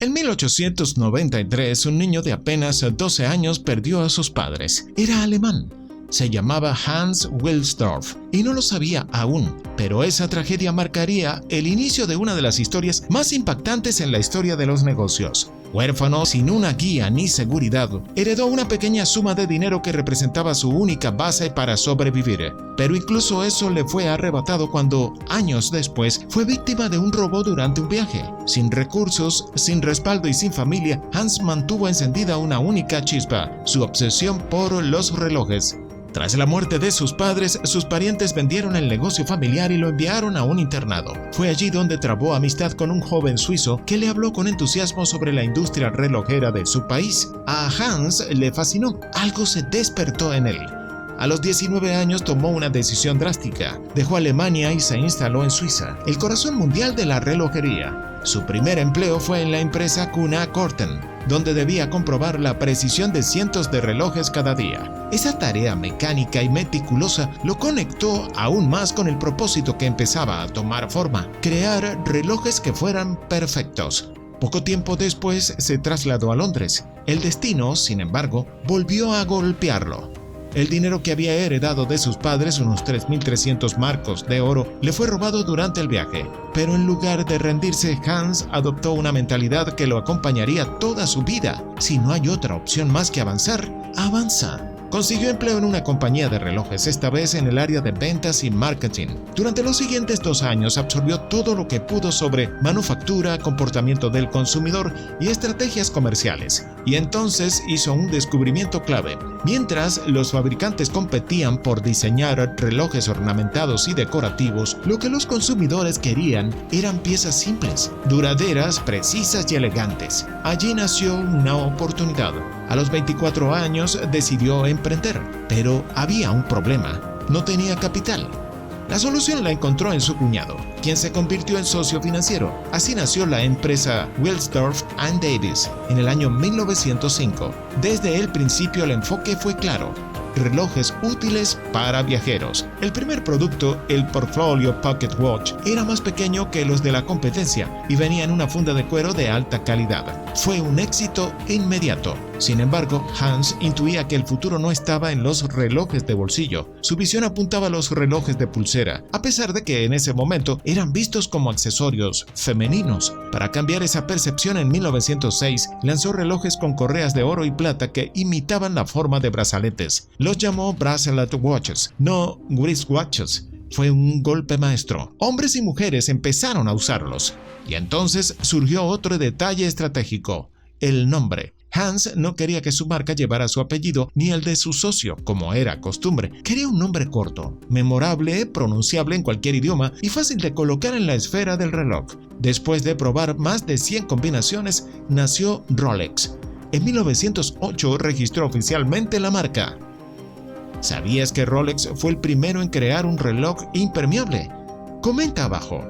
En 1893, un niño de apenas 12 años perdió a sus padres. Era alemán. Se llamaba Hans Wilsdorf y no lo sabía aún, pero esa tragedia marcaría el inicio de una de las historias más impactantes en la historia de los negocios. Huérfano, sin una guía ni seguridad, heredó una pequeña suma de dinero que representaba su única base para sobrevivir. Pero incluso eso le fue arrebatado cuando, años después, fue víctima de un robo durante un viaje. Sin recursos, sin respaldo y sin familia, Hans mantuvo encendida una única chispa: su obsesión por los relojes. Tras la muerte de sus padres, sus parientes vendieron el negocio familiar y lo enviaron a un internado. Fue allí donde trabó amistad con un joven suizo que le habló con entusiasmo sobre la industria relojera de su país. A Hans le fascinó, algo se despertó en él. A los 19 años tomó una decisión drástica. Dejó Alemania y se instaló en Suiza, el corazón mundial de la relojería. Su primer empleo fue en la empresa Cunha Corten, donde debía comprobar la precisión de cientos de relojes cada día. Esa tarea mecánica y meticulosa lo conectó aún más con el propósito que empezaba a tomar forma: crear relojes que fueran perfectos. Poco tiempo después se trasladó a Londres. El destino, sin embargo, volvió a golpearlo. El dinero que había heredado de sus padres, unos 3.300 marcos de oro, le fue robado durante el viaje. Pero en lugar de rendirse, Hans adoptó una mentalidad que lo acompañaría toda su vida. Si no hay otra opción más que avanzar, avanza. Consiguió empleo en una compañía de relojes, esta vez en el área de ventas y marketing. Durante los siguientes 2 años absorbió todo lo que pudo sobre manufactura, comportamiento del consumidor y estrategias comerciales. Y entonces hizo un descubrimiento clave. Mientras los fabricantes competían por diseñar relojes ornamentados y decorativos, lo que los consumidores querían eran piezas simples, duraderas, precisas y elegantes. Allí nació una oportunidad. A los 24 años decidió emprender, pero había un problema: no tenía capital. La solución la encontró en su cuñado, quien se convirtió en socio financiero. Así nació la empresa Wilsdorf & Davis en el año 1905. Desde el principio el enfoque fue claro: relojes útiles para viajeros. El primer producto, el Portfolio Pocket Watch, era más pequeño que los de la competencia y venía en una funda de cuero de alta calidad. Fue un éxito inmediato. Sin embargo, Hans intuía que el futuro no estaba en los relojes de bolsillo. Su visión apuntaba a los relojes de pulsera, a pesar de que en ese momento eran vistos como accesorios femeninos. Para cambiar esa percepción, en 1906 lanzó relojes con correas de oro y plata que imitaban la forma de brazaletes. Los llamó Bracelet Watches, no Wristwatches. Fue un golpe maestro. Hombres y mujeres empezaron a usarlos. Y entonces surgió otro detalle estratégico: el nombre. Hans no quería que su marca llevara su apellido ni el de su socio, como era costumbre. Quería un nombre corto, memorable, pronunciable en cualquier idioma y fácil de colocar en la esfera del reloj. Después de probar más de 100 combinaciones, nació Rolex. En 1908 registró oficialmente la marca. ¿Sabías que Rolex fue el primero en crear un reloj impermeable? Comenta abajo.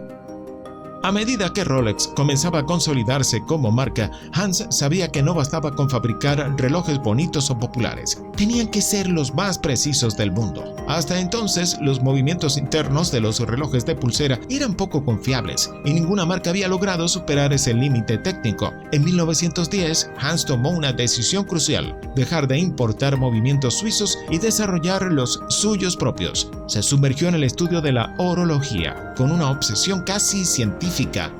A medida que Rolex comenzaba a consolidarse como marca, Hans sabía que no bastaba con fabricar relojes bonitos o populares. Tenían que ser los más precisos del mundo. Hasta entonces, los movimientos internos de los relojes de pulsera eran poco confiables y ninguna marca había logrado superar ese límite técnico. En 1910, Hans tomó una decisión crucial: dejar de importar movimientos suizos y desarrollar los suyos propios. Se sumergió en el estudio de la horología, con una obsesión casi científica.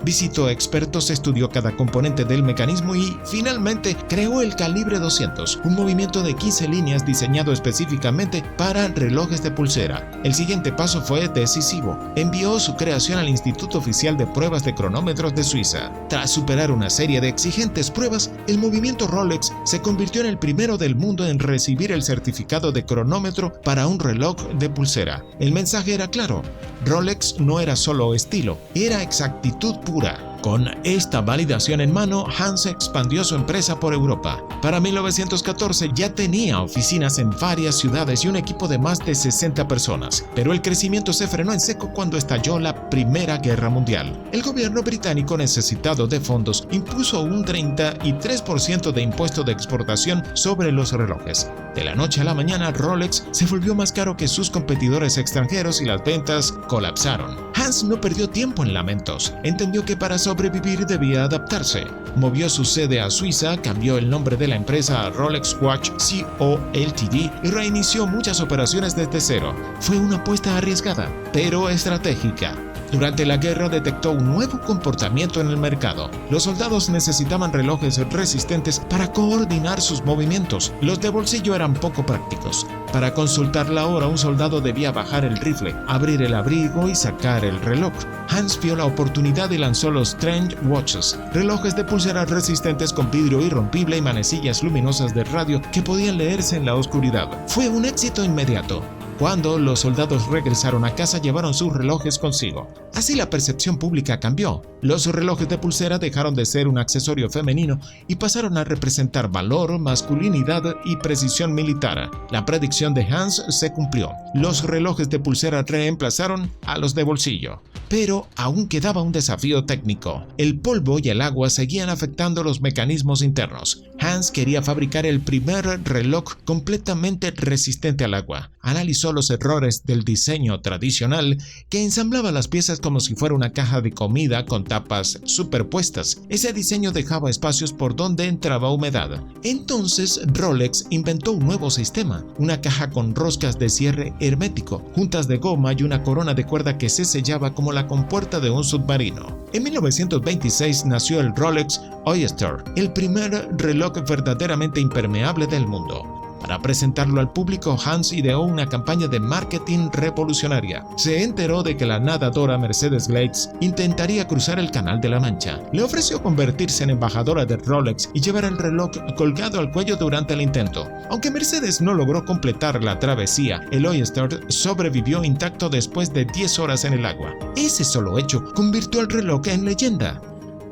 Visitó expertos, estudió cada componente del mecanismo y, finalmente, creó el calibre 200, un movimiento de 15 líneas diseñado específicamente para relojes de pulsera. El siguiente paso fue decisivo. Envió su creación al Instituto Oficial de Pruebas de Cronómetros de Suiza. Tras superar una serie de exigentes pruebas, el movimiento Rolex se convirtió en el primero del mundo en recibir el certificado de cronómetro para un reloj de pulsera. El mensaje era claro: Rolex no era solo estilo, era exactitud pura. Con esta validación en mano, Hans expandió su empresa por Europa. Para 1914 ya tenía oficinas en varias ciudades y un equipo de más de 60 personas. Pero el crecimiento se frenó en seco cuando estalló la Primera Guerra Mundial. El gobierno británico, necesitado de fondos, impuso un 33% de impuesto de exportación sobre los relojes. De la noche a la mañana, Rolex se volvió más caro que sus competidores extranjeros y las ventas colapsaron. Hans no perdió tiempo en lamentos. Entendió que para sobrevivir debía adaptarse. Movió su sede a Suiza, cambió el nombre de la empresa a Rolex Watch Co. Ltd. y reinició muchas operaciones desde cero. Fue una apuesta arriesgada, pero estratégica. Durante la guerra detectó un nuevo comportamiento en el mercado. Los soldados necesitaban relojes resistentes para coordinar sus movimientos. Los de bolsillo eran poco prácticos. Para consultar la hora, un soldado debía bajar el rifle, abrir el abrigo y sacar el reloj. Hans vio la oportunidad y lanzó los Trench Watches, relojes de pulsera resistentes con vidrio irrompible y manecillas luminosas de radio que podían leerse en la oscuridad. Fue un éxito inmediato. Cuando los soldados regresaron a casa, llevaron sus relojes consigo. Así la percepción pública cambió. Los relojes de pulsera dejaron de ser un accesorio femenino y pasaron a representar valor, masculinidad y precisión militar. La predicción de Hans se cumplió. Los relojes de pulsera reemplazaron a los de bolsillo. Pero aún quedaba un desafío técnico. El polvo y el agua seguían afectando los mecanismos internos. Hans quería fabricar el primer reloj completamente resistente al agua. Analizó los errores del diseño tradicional, que ensamblaba las piezas como si fuera una caja de comida con tapas superpuestas. Ese diseño dejaba espacios por donde entraba humedad. Entonces Rolex inventó un nuevo sistema, una caja con roscas de cierre hermético, juntas de goma y una corona de cuerda que se sellaba como la compuerta de un submarino. En 1926 nació el Rolex Oyster, el primer reloj verdaderamente impermeable del mundo. Para presentarlo al público, Hans ideó una campaña de marketing revolucionaria. Se enteró de que la nadadora Mercedes Lakes intentaría cruzar el Canal de la Mancha. Le ofreció convertirse en embajadora de Rolex y llevar el reloj colgado al cuello durante el intento. Aunque Mercedes no logró completar la travesía, el Oyster sobrevivió intacto después de 10 horas en el agua. Ese solo hecho convirtió al reloj en leyenda.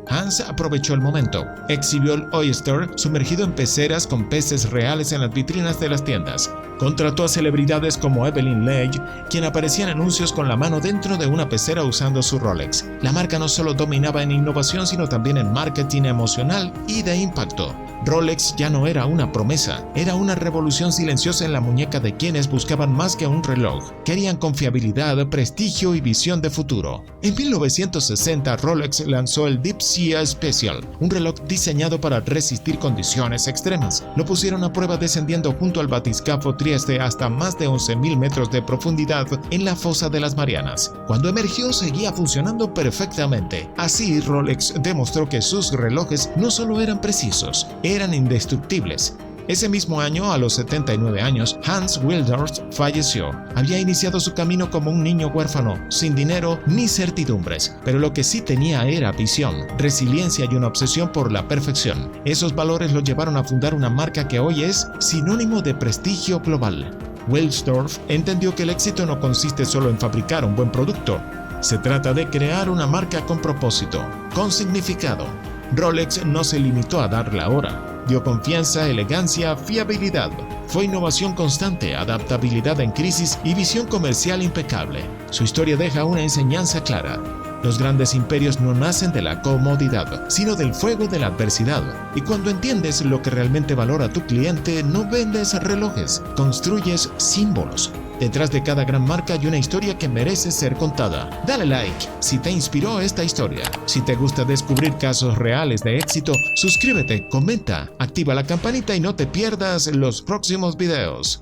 Hans aprovechó el momento. Exhibió el Oyster sumergido en peceras con peces reales en las vitrinas de las tiendas. Contrató a celebridades como Evelyn Leigh, quien aparecía en anuncios con la mano dentro de una pecera usando su Rolex. La marca no solo dominaba en innovación, sino también en marketing emocional y de impacto. Rolex ya no era una promesa, era una revolución silenciosa en la muñeca de quienes buscaban más que un reloj. Querían confiabilidad, prestigio y visión de futuro. En 1960, Rolex lanzó el Deep Sea Special, un reloj diseñado para resistir condiciones extremas. Lo pusieron a prueba descendiendo junto al batiscafo Trieste hasta más de 11.000 metros de profundidad en la fosa de las Marianas. Cuando emergió, seguía funcionando perfectamente. Así, Rolex demostró que sus relojes no solo eran precisos, eran indestructibles. Ese mismo año, a los 79 años, Hans Wilsdorf falleció. Había iniciado su camino como un niño huérfano, sin dinero ni certidumbres, pero lo que sí tenía era visión, resiliencia y una obsesión por la perfección. Esos valores lo llevaron a fundar una marca que hoy es sinónimo de prestigio global. Wilsdorf entendió que el éxito no consiste solo en fabricar un buen producto. Se trata de crear una marca con propósito, con significado. Rolex no se limitó a dar la hora. Dio confianza, elegancia, fiabilidad. Fue innovación constante, adaptabilidad en crisis y visión comercial impecable. Su historia deja una enseñanza clara. Los grandes imperios no nacen de la comodidad, sino del fuego de la adversidad. Y cuando entiendes lo que realmente valora tu cliente, no vendes relojes, construyes símbolos. Detrás de cada gran marca hay una historia que merece ser contada. Dale like si te inspiró esta historia. Si te gusta descubrir casos reales de éxito, suscríbete, comenta, activa la campanita y no te pierdas los próximos videos.